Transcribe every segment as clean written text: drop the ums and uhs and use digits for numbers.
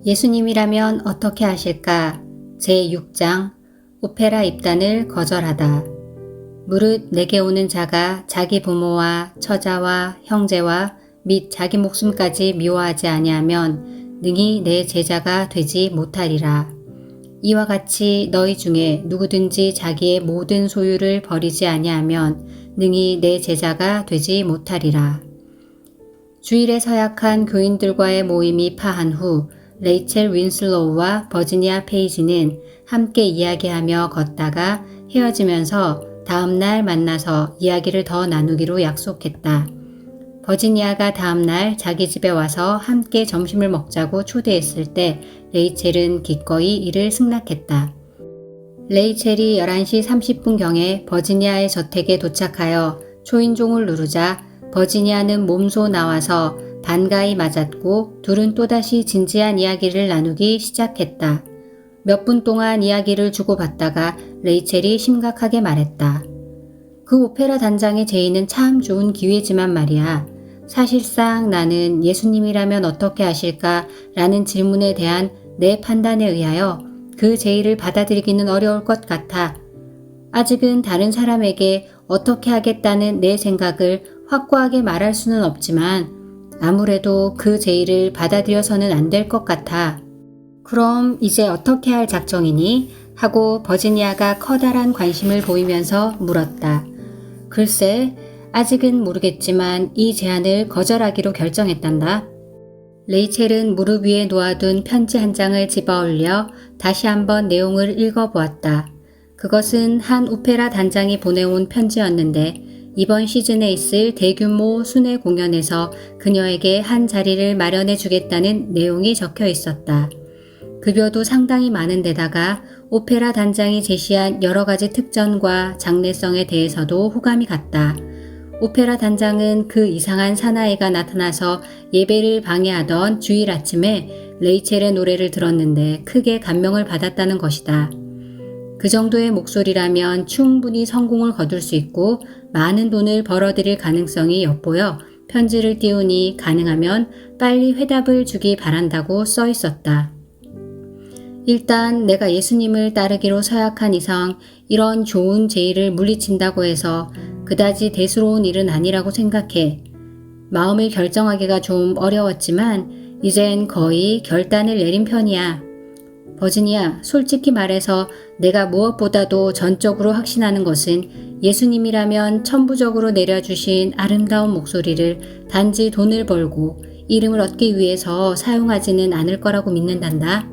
예수님이라면 어떻게 하실까? 제6장 오페라 입단을 거절하다. 무릇 내게 오는 자가 자기 부모와 처자와 형제와 및 자기 목숨까지 미워하지 아니하면 능히 내 제자가 되지 못하리라. 이와 같이 너희 중에 누구든지 자기의 모든 소유를 버리지 아니하면 능히 내 제자가 되지 못하리라. 주일에 서약한 교인들과의 모임이 파한 후 레이첼 윈슬로우와 버지니아 페이지는 함께 이야기하며 걷다가 헤어지면서 다음날 만나서 이야기를 더 나누기로 약속했다. 버지니아가 다음날 자기 집에 와서 함께 점심을 먹자고 초대했을 때 레이첼은 기꺼이 이를 승낙했다. 레이첼이 11시 30분경에 버지니아의 저택에 도착하여 초인종을 누르자 버지니아는 몸소 나와서 반가이 맞았고 둘은 또다시 진지한 이야기를 나누기 시작했다. 몇 분 동안 이야기를 주고받다가 레이첼이 심각하게 말했다. 그 오페라 단장의 제의는 참 좋은 기회지만 말이야. 사실상 나는 예수님이라면 어떻게 하실까? 라는 질문에 대한 내 판단에 의하여 그 제의를 받아들이기는 어려울 것 같아. 아직은 다른 사람에게 어떻게 하겠다는 내 생각을 확고하게 말할 수는 없지만 아무래도 그 제의를 받아들여서는 안 될 것 같아. 그럼 이제 어떻게 할 작정이니? 하고 버지니아가 커다란 관심을 보이면서 물었다. 글쎄, 아직은 모르겠지만 이 제안을 거절하기로 결정했단다. 레이첼은 무릎 위에 놓아둔 편지 한 장을 집어 올려 다시 한번 내용을 읽어보았다. 그것은 한 오페라 단장이 보내온 편지였는데 이번 시즌에 있을 대규모 순회 공연에서 그녀에게 한 자리를 마련해 주겠다는 내용이 적혀 있었다. 급여도 상당히 많은 데다가 오페라 단장이 제시한 여러 가지 특전과 장래성에 대해서도 호감이 갔다. 오페라 단장은 그 이상한 사나이가 나타나서 예배를 방해하던 주일 아침에 레이첼의 노래를 들었는데 크게 감명을 받았다는 것이다. 그 정도의 목소리라면 충분히 성공을 거둘 수 있고 많은 돈을 벌어들일 가능성이 엿보여 편지를 띄우니 가능하면 빨리 회답을 주기 바란다고 써 있었다. 일단 내가 예수님을 따르기로 서약한 이상 이런 좋은 제의를 물리친다고 해서 그다지 대수로운 일은 아니라고 생각해. 마음을 결정하기가 좀 어려웠지만 이젠 거의 결단을 내린 편이야. 버지니아, 솔직히 말해서 내가 무엇보다도 전적으로 확신하는 것은 예수님이라면 천부적으로 내려주신 아름다운 목소리를 단지 돈을 벌고 이름을 얻기 위해서 사용하지는 않을 거라고 믿는단다.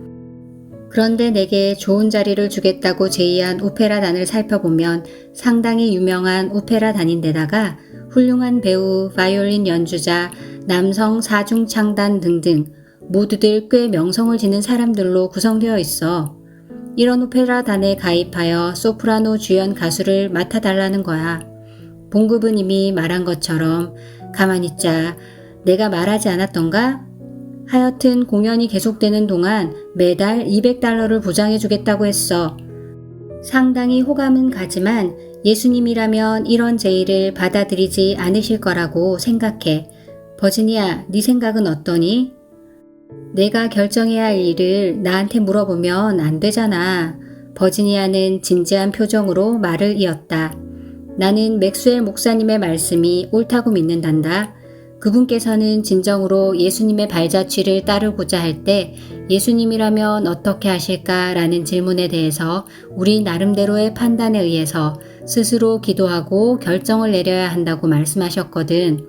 그런데 내게 좋은 자리를 주겠다고 제의한 오페라단을 살펴보면 상당히 유명한 오페라단인데다가 훌륭한 배우, 바이올린 연주자, 남성 사중창단 등등 모두들 꽤 명성을 지닌 사람들로 구성되어 있어. 이런 오페라단에 가입하여 소프라노 주연 가수를 맡아달라는 거야. 봉급은 이미 말한 것처럼 가만히 있자. 내가 말하지 않았던가? 하여튼 공연이 계속되는 동안 매달 $200를 보장해 주겠다고 했어. 상당히 호감은 가지만 예수님이라면 이런 제의를 받아들이지 않으실 거라고 생각해. 버지니아, 네 생각은 어떠니? 내가 결정해야 할 일을 나한테 물어보면 안 되잖아. 버지니아는 진지한 표정으로 말을 이었다. 나는 맥스웰 목사님의 말씀이 옳다고 믿는단다. 그분께서는 진정으로 예수님의 발자취를 따르고자 할 때 예수님이라면 어떻게 하실까라는 질문에 대해서 우리 나름대로의 판단에 의해서 스스로 기도하고 결정을 내려야 한다고 말씀하셨거든.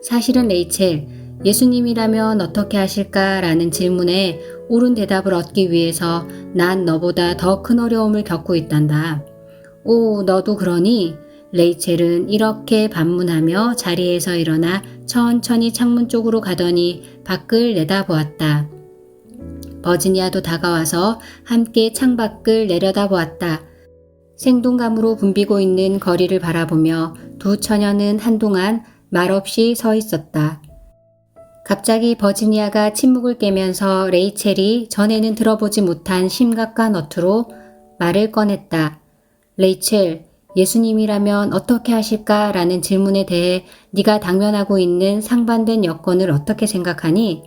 사실은 레이첼, 예수님이라면 어떻게 하실까라는 질문에 옳은 대답을 얻기 위해서 난 너보다 더 큰 어려움을 겪고 있단다. 오, 너도 그러니? 레이첼은 이렇게 반문하며 자리에서 일어나 천천히 창문 쪽으로 가더니 밖을 내다보았다. 버지니아도 다가와서 함께 창밖을 내려다보았다. 생동감으로 붐비고 있는 거리를 바라보며 두 처녀는 한동안 말없이 서 있었다. 갑자기 버지니아가 침묵을 깨면서 레이첼이 전에는 들어보지 못한 심각한 어투로 말을 꺼냈다. 레이첼, 예수님이라면 어떻게 하실까? 라는 질문에 대해 네가 당면하고 있는 상반된 여건을 어떻게 생각하니?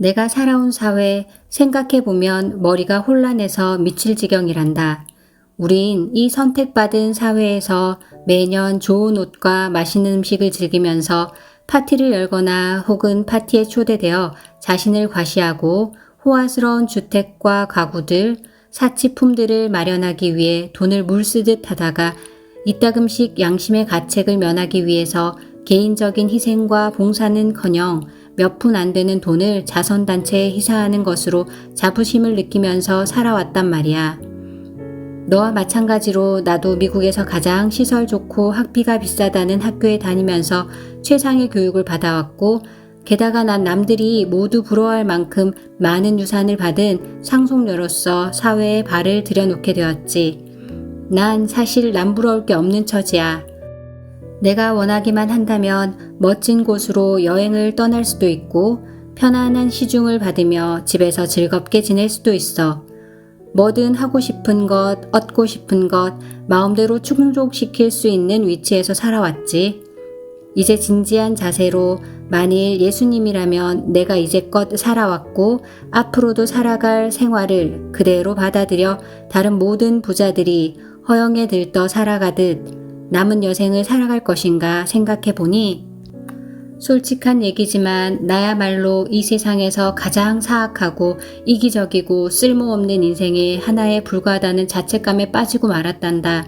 내가 살아온 사회 생각해보면 머리가 혼란해서 미칠 지경이란다. 우린 이 선택받은 사회에서 매년 좋은 옷과 맛있는 음식을 즐기면서 파티를 열거나 혹은 파티에 초대되어 자신을 과시하고 호화스러운 주택과 가구들, 사치품들을 마련하기 위해 돈을 물쓰듯 하다가 이따금씩 양심의 가책을 면하기 위해서 개인적인 희생과 봉사는커녕 몇 푼 안 되는 돈을 자선단체에 희사하는 것으로 자부심을 느끼면서 살아왔단 말이야. 너와 마찬가지로 나도 미국에서 가장 시설 좋고 학비가 비싸다는 학교에 다니면서 최상의 교육을 받아왔고, 게다가 난 남들이 모두 부러워할 만큼 많은 유산을 받은 상속녀로서 사회에 발을 들여놓게 되었지. 난 사실 남부러울 게 없는 처지야. 내가 원하기만 한다면 멋진 곳으로 여행을 떠날 수도 있고 편안한 시중을 받으며 집에서 즐겁게 지낼 수도 있어. 뭐든 하고 싶은 것, 얻고 싶은 것, 마음대로 충족시킬 수 있는 위치에서 살아왔지. 이제 진지한 자세로 만일 예수님이라면 내가 이제껏 살아왔고 앞으로도 살아갈 생활을 그대로 받아들여 다른 모든 부자들이 허영에 들떠 살아가듯 남은 여생을 살아갈 것인가 생각해보니 솔직한 얘기지만 나야말로 이 세상에서 가장 사악하고 이기적이고 쓸모없는 인생의 하나에 불과하다는 자책감에 빠지고 말았단다.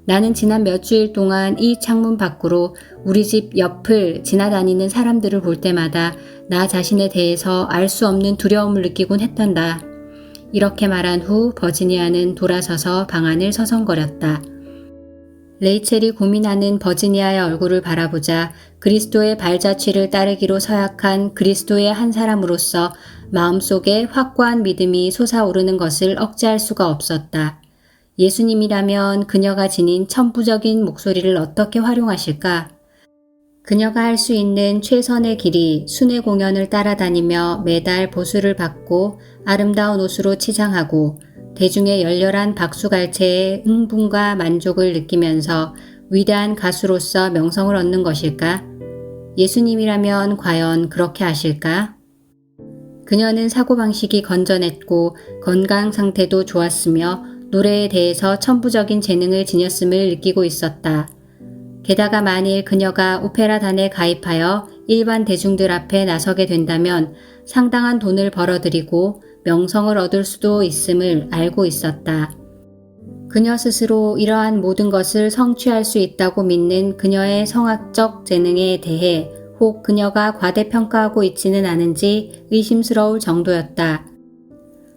나는 지난 몇 주일 동안 이 창문 밖으로 우리 집 옆을 지나다니는 사람들을 볼 때마다 나 자신에 대해서 알 수 없는 두려움을 느끼곤 했단다. 이렇게 말한 후 버지니아는 돌아서서 방 안을 서성거렸다. 레이첼이 고민하는 버지니아의 얼굴을 바라보자 그리스도의 발자취를 따르기로 서약한 그리스도의 한 사람으로서 마음속에 확고한 믿음이 솟아오르는 것을 억제할 수가 없었다. 예수님이라면 그녀가 지닌 천부적인 목소리를 어떻게 활용하실까? 그녀가 할 수 있는 최선의 길이 순회 공연을 따라다니며 매달 보수를 받고 아름다운 옷으로 치장하고 대중의 열렬한 박수갈채에 흥분과 만족을 느끼면서 위대한 가수로서 명성을 얻는 것일까? 예수님이라면 과연 그렇게 하실까? 그녀는 사고방식이 건전했고 건강 상태도 좋았으며 노래에 대해서 천부적인 재능을 지녔음을 느끼고 있었다. 게다가 만일 그녀가 오페라단에 가입하여 일반 대중들 앞에 나서게 된다면 상당한 돈을 벌어들이고 명성을 얻을 수도 있음을 알고 있었다. 그녀 스스로 이러한 모든 것을 성취할 수 있다고 믿는 그녀의 성악적 재능에 대해 혹 그녀가 과대평가하고 있지는 않은지 의심스러울 정도였다.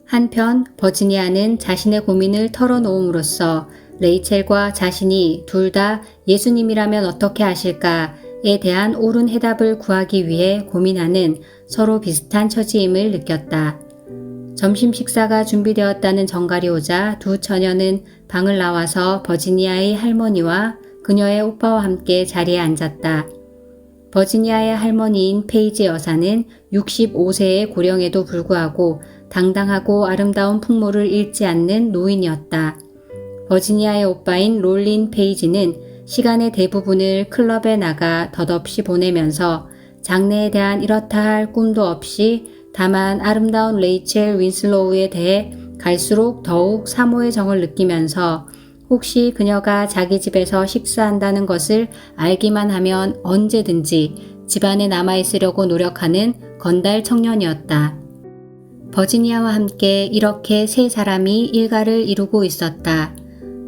한편 버지니아는 자신의 고민을 털어놓음으로써 레이첼과 자신이 둘 다 예수님이라면 어떻게 하실까에 대한 옳은 해답을 구하기 위해 고민하는 서로 비슷한 처지임을 느꼈다. 점심 식사가 준비되었다는 정갈이 오자 두 처녀는 방을 나와서 버지니아의 할머니와 그녀의 오빠와 함께 자리에 앉았다. 버지니아의 할머니인 페이지 여사는 65세의 고령에도 불구하고 당당하고 아름다운 풍모를 잃지 않는 노인이었다. 버지니아의 오빠인 롤린 페이지는 시간의 대부분을 클럽에 나가 덧없이 보내면서 장래에 대한 이렇다 할 꿈도 없이 다만 아름다운 레이첼 윈슬로우에 대해 갈수록 더욱 사모의 정을 느끼면서 혹시 그녀가 자기 집에서 식사한다는 것을 알기만 하면 언제든지 집안에 남아있으려고 노력하는 건달 청년이었다. 버지니아와 함께 이렇게 세 사람이 일가를 이루고 있었다.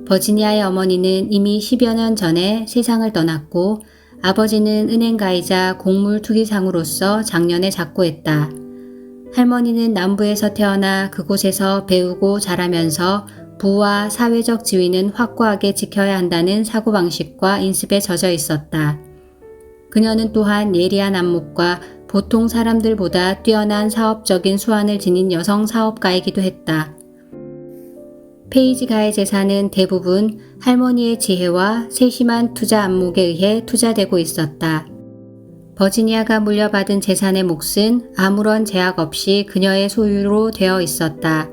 버지니아의 어머니는 이미 10여 년 전에 세상을 떠났고 아버지는 은행가이자 곡물투기상으로서 작년에 작고했다. 할머니는 남부에서 태어나 그곳에서 배우고 자라면서 부와 사회적 지위는 확고하게 지켜야 한다는 사고방식과 인습에 젖어 있었다. 그녀는 또한 예리한 안목과 보통 사람들보다 뛰어난 사업적인 수완을 지닌 여성 사업가이기도 했다. 페이지가의 재산은 대부분 할머니의 지혜와 세심한 투자 안목에 의해 투자되고 있었다. 버지니아가 물려받은 재산의 몫은 아무런 제약 없이 그녀의 소유로 되어 있었다.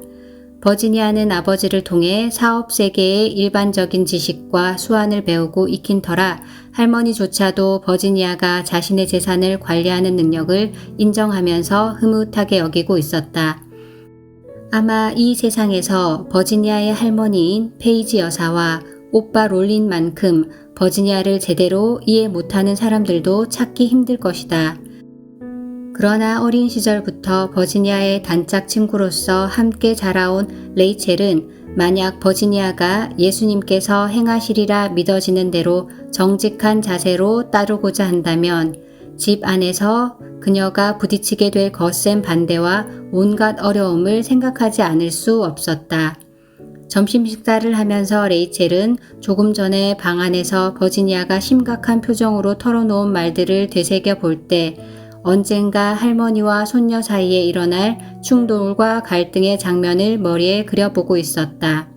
버지니아는 아버지를 통해 사업 세계의 일반적인 지식과 수완을 배우고 익힌 터라 할머니조차도 버지니아가 자신의 재산을 관리하는 능력을 인정하면서 흐뭇하게 여기고 있었다. 아마 이 세상에서 버지니아의 할머니인 페이지 여사와 오빠 롤린만큼 버지니아를 제대로 이해 못하는 사람들도 찾기 힘들 것이다. 그러나 어린 시절부터 버지니아의 단짝 친구로서 함께 자라온 레이첼은 만약 버지니아가 예수님께서 행하시리라 믿어지는 대로 정직한 자세로 따르고자 한다면 집 안에서 그녀가 부딪히게 될 거센 반대와 온갖 어려움을 생각하지 않을 수 없었다. 점심 식사를 하면서 레이첼은 조금 전에 방 안에서 버지니아가 심각한 표정으로 털어놓은 말들을 되새겨 볼 때 언젠가 할머니와 손녀 사이에 일어날 충돌과 갈등의 장면을 머리에 그려보고 있었다.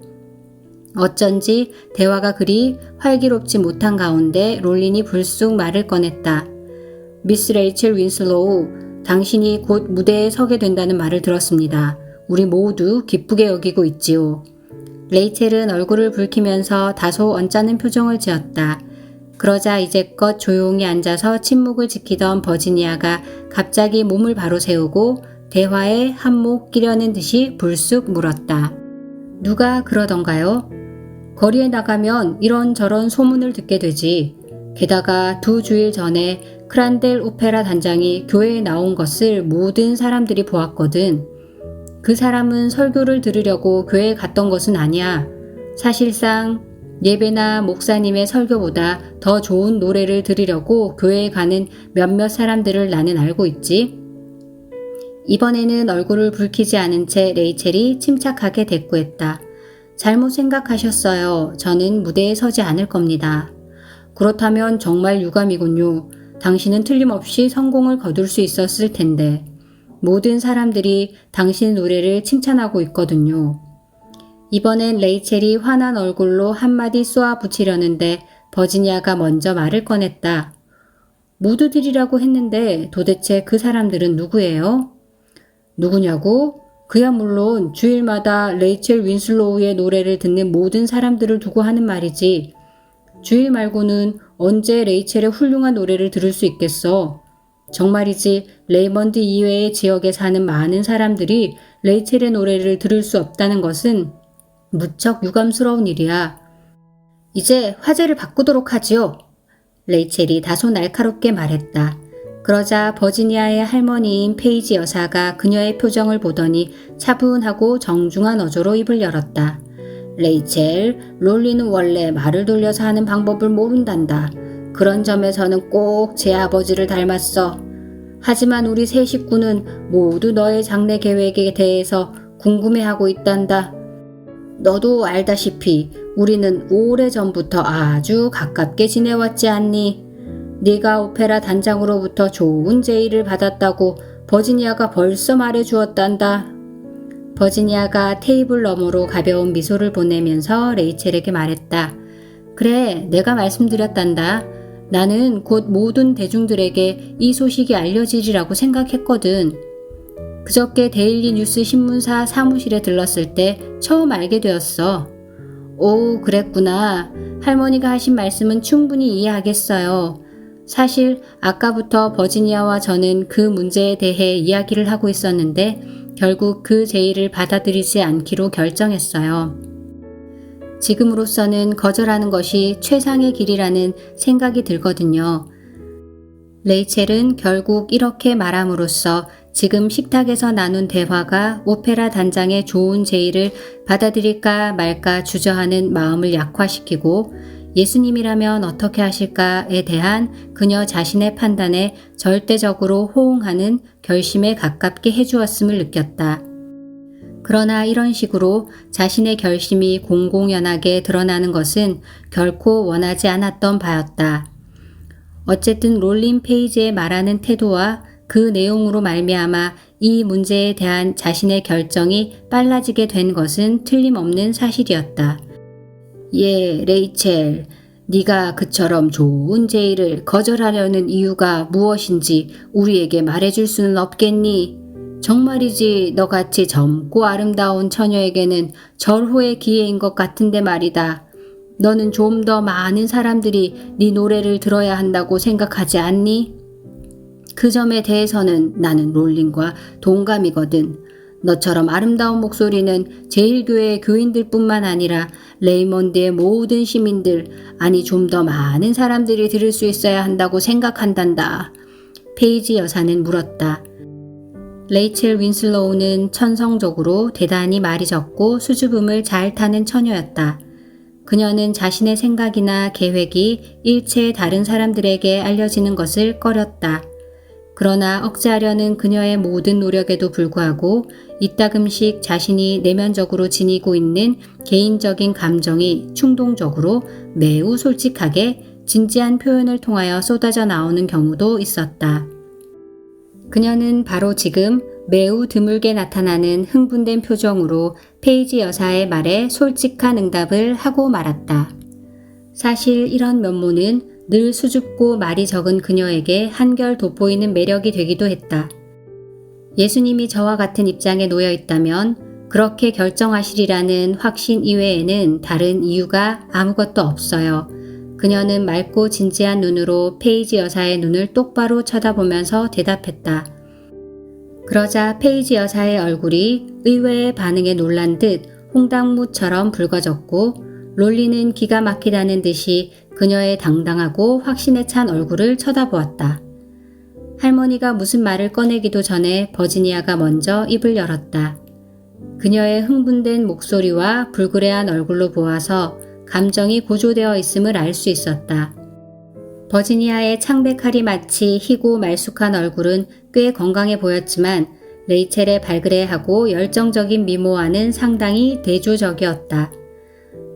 어쩐지 대화가 그리 활기롭지 못한 가운데 롤린이 불쑥 말을 꺼냈다. 미스 레이첼 윈슬로우, 당신이 곧 무대에 서게 된다는 말을 들었습니다. 우리 모두 기쁘게 여기고 있지요. 레이첼은 얼굴을 붉히면서 다소 언짢은 표정을 지었다. 그러자 이제껏 조용히 앉아서 침묵을 지키던 버지니아가 갑자기 몸을 바로 세우고 대화에 한몫 끼려는 듯이 불쑥 물었다. 누가 그러던가요? 거리에 나가면 이런저런 소문을 듣게 되지. 게다가 2주일 전에 크란델 오페라 단장이 교회에 나온 것을 모든 사람들이 보았거든. 그 사람은 설교를 들으려고 교회에 갔던 것은 아니야. 사실상 예배나 목사님의 설교보다 더 좋은 노래를 들으려고 교회에 가는 몇몇 사람들을 나는 알고 있지. 이번에는 얼굴을 붉히지 않은 채 레이첼이 침착하게 대꾸했다. 잘못 생각하셨어요. 저는 무대에 서지 않을 겁니다. 그렇다면 정말 유감이군요. 당신은 틀림없이 성공을 거둘 수 있었을 텐데. 모든 사람들이 당신 노래를 칭찬하고 있거든요. 이번엔 레이첼이 화난 얼굴로 한마디 쏘아 붙이려는데 버지니아가 먼저 말을 꺼냈다. 모두들이라고 했는데 도대체 그 사람들은 누구예요? 누구냐고? 그야 물론 주일마다 레이첼 윈슬로우의 노래를 듣는 모든 사람들을 두고 하는 말이지. 주일 말고는 언제 레이첼의 훌륭한 노래를 들을 수 있겠어? 정말이지 레이먼드 이외의 지역에 사는 많은 사람들이 레이첼의 노래를 들을 수 없다는 것은 무척 유감스러운 일이야. 이제 화제를 바꾸도록 하지요. 레이첼이 다소 날카롭게 말했다. 그러자 버지니아의 할머니인 페이지 여사가 그녀의 표정을 보더니 차분하고 정중한 어조로 입을 열었다. 레이첼, 롤리는 원래 말을 돌려서 하는 방법을 모른단다. 그런 점에서는 꼭 제 아버지를 닮았어. 하지만 우리 세 식구는 모두 너의 장래 계획에 대해서 궁금해하고 있단다. 너도 알다시피 우리는 오래전부터 아주 가깝게 지내왔지 않니? 네가 오페라 단장으로부터 좋은 제의를 받았다고 버지니아가 벌써 말해주었단다. 버지니아가 테이블 너머로 가벼운 미소를 보내면서 레이첼에게 말했다. 그래, 내가 말씀드렸단다. 나는 곧 모든 대중들에게 이 소식이 알려지리라고 생각했거든. 그저께 데일리 뉴스 신문사 사무실에 들렀을 때 처음 알게 되었어. 오, 그랬구나. 할머니가 하신 말씀은 충분히 이해하겠어요. 사실 아까부터 버지니아와 저는 그 문제에 대해 이야기를 하고 있었는데 결국 그 제의를 받아들이지 않기로 결정했어요. 지금으로서는 거절하는 것이 최상의 길이라는 생각이 들거든요. 레이첼은 결국 이렇게 말함으로써 지금 식탁에서 나눈 대화가 오페라 단장의 좋은 제의를 받아들일까 말까 주저하는 마음을 약화시키고 예수님이라면 어떻게 하실까에 대한 그녀 자신의 판단에 절대적으로 호응하는 결심에 가깝게 해주었음을 느꼈다. 그러나 이런 식으로 자신의 결심이 공공연하게 드러나는 것은 결코 원하지 않았던 바였다. 어쨌든 롤린 페이지의 말하는 태도와 그 내용으로 말미암아 이 문제에 대한 자신의 결정이 빨라지게 된 것은 틀림없는 사실이었다. 예, 레이첼, 네가 그처럼 좋은 제의를 거절하려는 이유가 무엇인지 우리에게 말해줄 수는 없겠니? 정말이지 너같이 젊고 아름다운 처녀에게는 절호의 기회인 것 같은데 말이다. 너는 좀 더 많은 사람들이 네 노래를 들어야 한다고 생각하지 않니? 그 점에 대해서는 나는 롤린과 동감이거든. 너처럼 아름다운 목소리는 제일교회 교인들뿐만 아니라 레이먼드의 모든 시민들, 아니 좀 더 많은 사람들이 들을 수 있어야 한다고 생각한단다. 페이지 여사는 물었다. 레이첼 윈슬로우는 천성적으로 대단히 말이 적고 수줍음을 잘 타는 처녀였다. 그녀는 자신의 생각이나 계획이 일체 다른 사람들에게 알려지는 것을 꺼렸다. 그러나 억제하려는 그녀의 모든 노력에도 불구하고 이따금씩 자신이 내면적으로 지니고 있는 개인적인 감정이 충동적으로 매우 솔직하게 진지한 표현을 통하여 쏟아져 나오는 경우도 있었다. 그녀는 바로 지금 매우 드물게 나타나는 흥분된 표정으로 페이지 여사의 말에 솔직한 응답을 하고 말았다. 사실 이런 면모는 늘 수줍고 말이 적은 그녀에게 한결 돋보이는 매력이 되기도 했다. 예수님이 저와 같은 입장에 놓여 있다면 그렇게 결정하시리라는 확신 이외에는 다른 이유가 아무것도 없어요. 그녀는 맑고 진지한 눈으로 페이지 여사의 눈을 똑바로 쳐다보면서 대답했다. 그러자 페이지 여사의 얼굴이 의외의 반응에 놀란 듯 홍당무처럼 붉어졌고 롤리는 기가 막히다는 듯이 그녀의 당당하고 확신에 찬 얼굴을 쳐다보았다. 할머니가 무슨 말을 꺼내기도 전에 버지니아가 먼저 입을 열었다. 그녀의 흥분된 목소리와 불그레한 얼굴로 보아서 감정이 고조되어 있음을 알 수 있었다. 버지니아의 창백하리 마치 희고 말쑥한 얼굴은 꽤 건강해 보였지만 레이첼의 발그레하고 열정적인 미모와는 상당히 대조적이었다.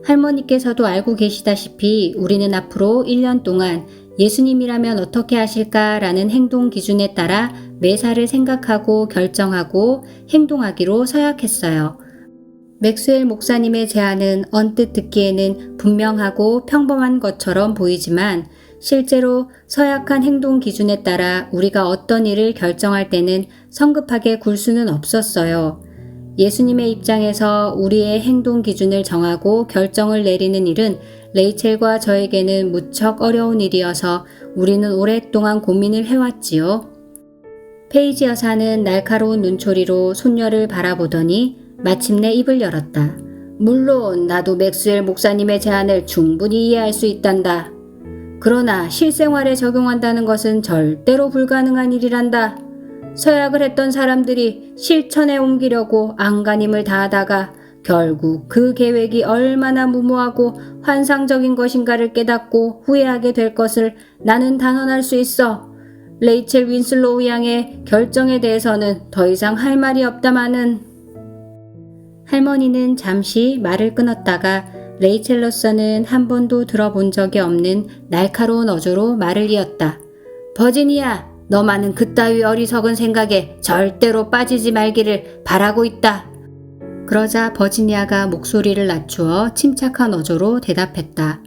할머니께서도 알고 계시다시피 우리는 앞으로 1년 동안 예수님이라면 어떻게 하실까라는 행동 기준에 따라 매사를 생각하고 결정하고 행동하기로 서약했어요. 맥스웰 목사님의 제안은 언뜻 듣기에는 분명하고 평범한 것처럼 보이지만 실제로 서약한 행동 기준에 따라 우리가 어떤 일을 결정할 때는 성급하게 굴 수는 없었어요. 예수님의 입장에서 우리의 행동 기준을 정하고 결정을 내리는 일은 레이첼과 저에게는 무척 어려운 일이어서 우리는 오랫동안 고민을 해왔지요. 페이지 여사는 날카로운 눈초리로 손녀를 바라보더니 마침내 입을 열었다. 물론 나도 맥스웰 목사님의 제안을 충분히 이해할 수 있단다. 그러나 실생활에 적용한다는 것은 절대로 불가능한 일이란다. 서약을 했던 사람들이 실천에 옮기려고 안간힘을 다하다가 결국 그 계획이 얼마나 무모하고 환상적인 것인가를 깨닫고 후회하게 될 것을 나는 단언할 수 있어. 레이첼 윈슬로우 양의 결정에 대해서는 더 이상 할 말이 없다마는. 할머니는 잠시 말을 끊었다가 레이첼로서는 한 번도 들어본 적이 없는 날카로운 어조로 말을 이었다. 버지니아, 너만은 그따위 어리석은 생각에 절대로 빠지지 말기를 바라고 있다. 그러자 버지니아가 목소리를 낮추어 침착한 어조로 대답했다.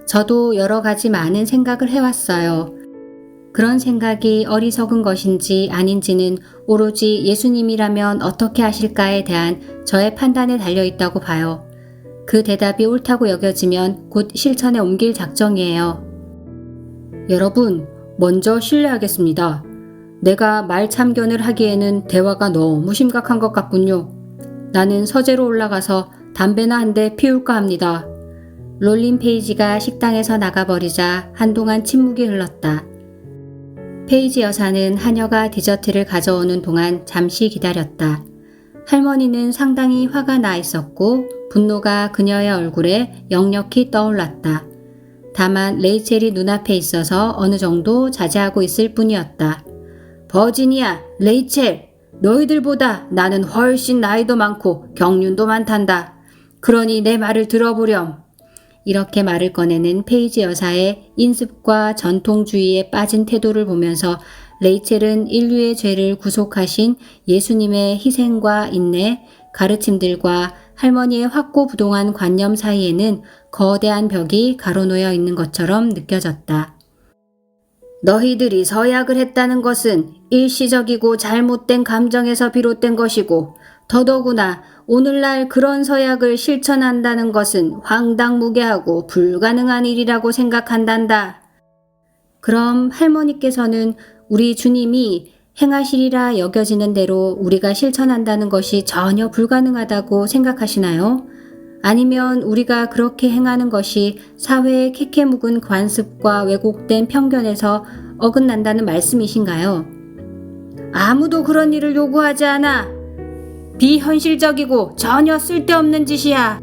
저도 여러 가지 많은 생각을 해왔어요. 그런 생각이 어리석은 것인지 아닌지는 오로지 예수님이라면 어떻게 하실까에 대한 저의 판단에 달려있다고 봐요. 그 대답이 옳다고 여겨지면 곧 실천에 옮길 작정이에요. 여러분, 먼저 실례하겠습니다. 내가 말 참견을 하기에는 대화가 너무 심각한 것 같군요. 나는 서재로 올라가서 담배나 한 대 피울까 합니다. 롤린 페이지가 식당에서 나가버리자 한동안 침묵이 흘렀다. 페이지 여사는 하녀가 디저트를 가져오는 동안 잠시 기다렸다. 할머니는 상당히 화가 나 있었고 분노가 그녀의 얼굴에 역력히 떠올랐다. 다만 레이첼이 눈앞에 있어서 어느 정도 자제하고 있을 뿐이었다. 버지니아, 레이첼, 너희들보다 나는 훨씬 나이도 많고 경륜도 많단다. 그러니 내 말을 들어보렴. 이렇게 말을 꺼내는 페이지 여사의 인습과 전통주의에 빠진 태도를 보면서 레이첼은 인류의 죄를 구속하신 예수님의 희생과 인내, 가르침들과 할머니의 확고부동한 관념 사이에는 거대한 벽이 가로놓여 있는 것처럼 느껴졌다. 너희들이 서약을 했다는 것은 일시적이고 잘못된 감정에서 비롯된 것이고 더더구나 오늘날 그런 서약을 실천한다는 것은 황당무계하고 불가능한 일이라고 생각한단다. 그럼 할머니께서는 우리 주님이 행하시리라 여겨지는 대로 우리가 실천한다는 것이 전혀 불가능하다고 생각하시나요? 아니면 우리가 그렇게 행하는 것이 사회의 캐캐묵은 관습과 왜곡된 편견에서 어긋난다는 말씀이신가요? 아무도 그런 일을 요구하지 않아. 비현실적이고 전혀 쓸데없는 짓이야.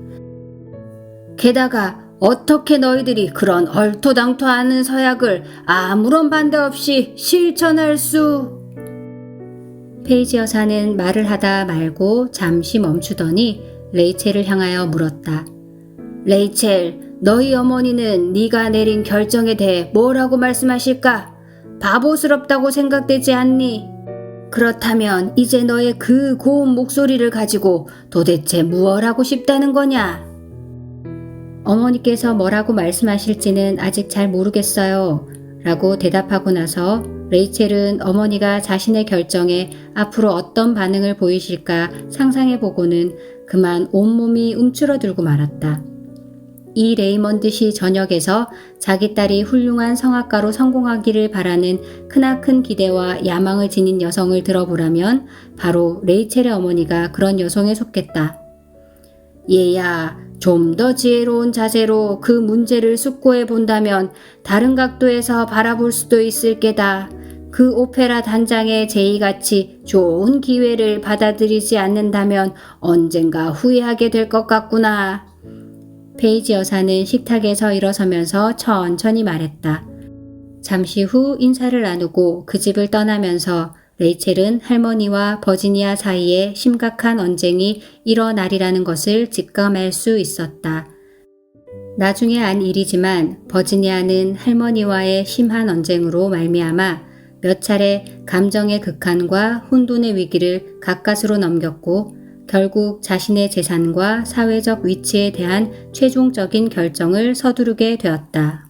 게다가 어떻게 너희들이 그런 얼토당토하는 서약을 아무런 반대 없이 실천할 수... 페이지 여사는 말을 하다 말고 잠시 멈추더니 레이첼을 향하여 물었다. 레이첼, 너희 어머니는 네가 내린 결정에 대해 뭐라고 말씀하실까? 바보스럽다고 생각되지 않니? 그렇다면 이제 너의 그 고운 목소리를 가지고 도대체 무엇 하고 싶다는 거냐? 어머니께서 뭐라고 말씀하실지는 아직 잘 모르겠어요. 라고 대답하고 나서 레이첼은 어머니가 자신의 결정에 앞으로 어떤 반응을 보이실까 상상해보고는 그만 온몸이 움츠러들고 말았다. 이 레이먼드시 전역에서 자기 딸이 훌륭한 성악가로 성공하기를 바라는 크나큰 기대와 야망을 지닌 여성을 들어보라면 바로 레이첼의 어머니가 그런 여성에 속했다. 얘야, 좀 더 지혜로운 자세로 그 문제를 숙고해 본다면 다른 각도에서 바라볼 수도 있을 게다. 그 오페라 단장의 제의같이 좋은 기회를 받아들이지 않는다면 언젠가 후회하게 될 것 같구나. 페이지 여사는 식탁에서 일어서면서 천천히 말했다. 잠시 후 인사를 나누고 그 집을 떠나면서 레이첼은 할머니와 버지니아 사이에 심각한 언쟁이 일어나리라는 것을 직감할 수 있었다. 나중에 안 일이지만 버지니아는 할머니와의 심한 언쟁으로 말미암아 몇 차례 감정의 극한과 혼돈의 위기를 가까스로 넘겼고 결국 자신의 재산과 사회적 위치에 대한 최종적인 결정을 서두르게 되었다.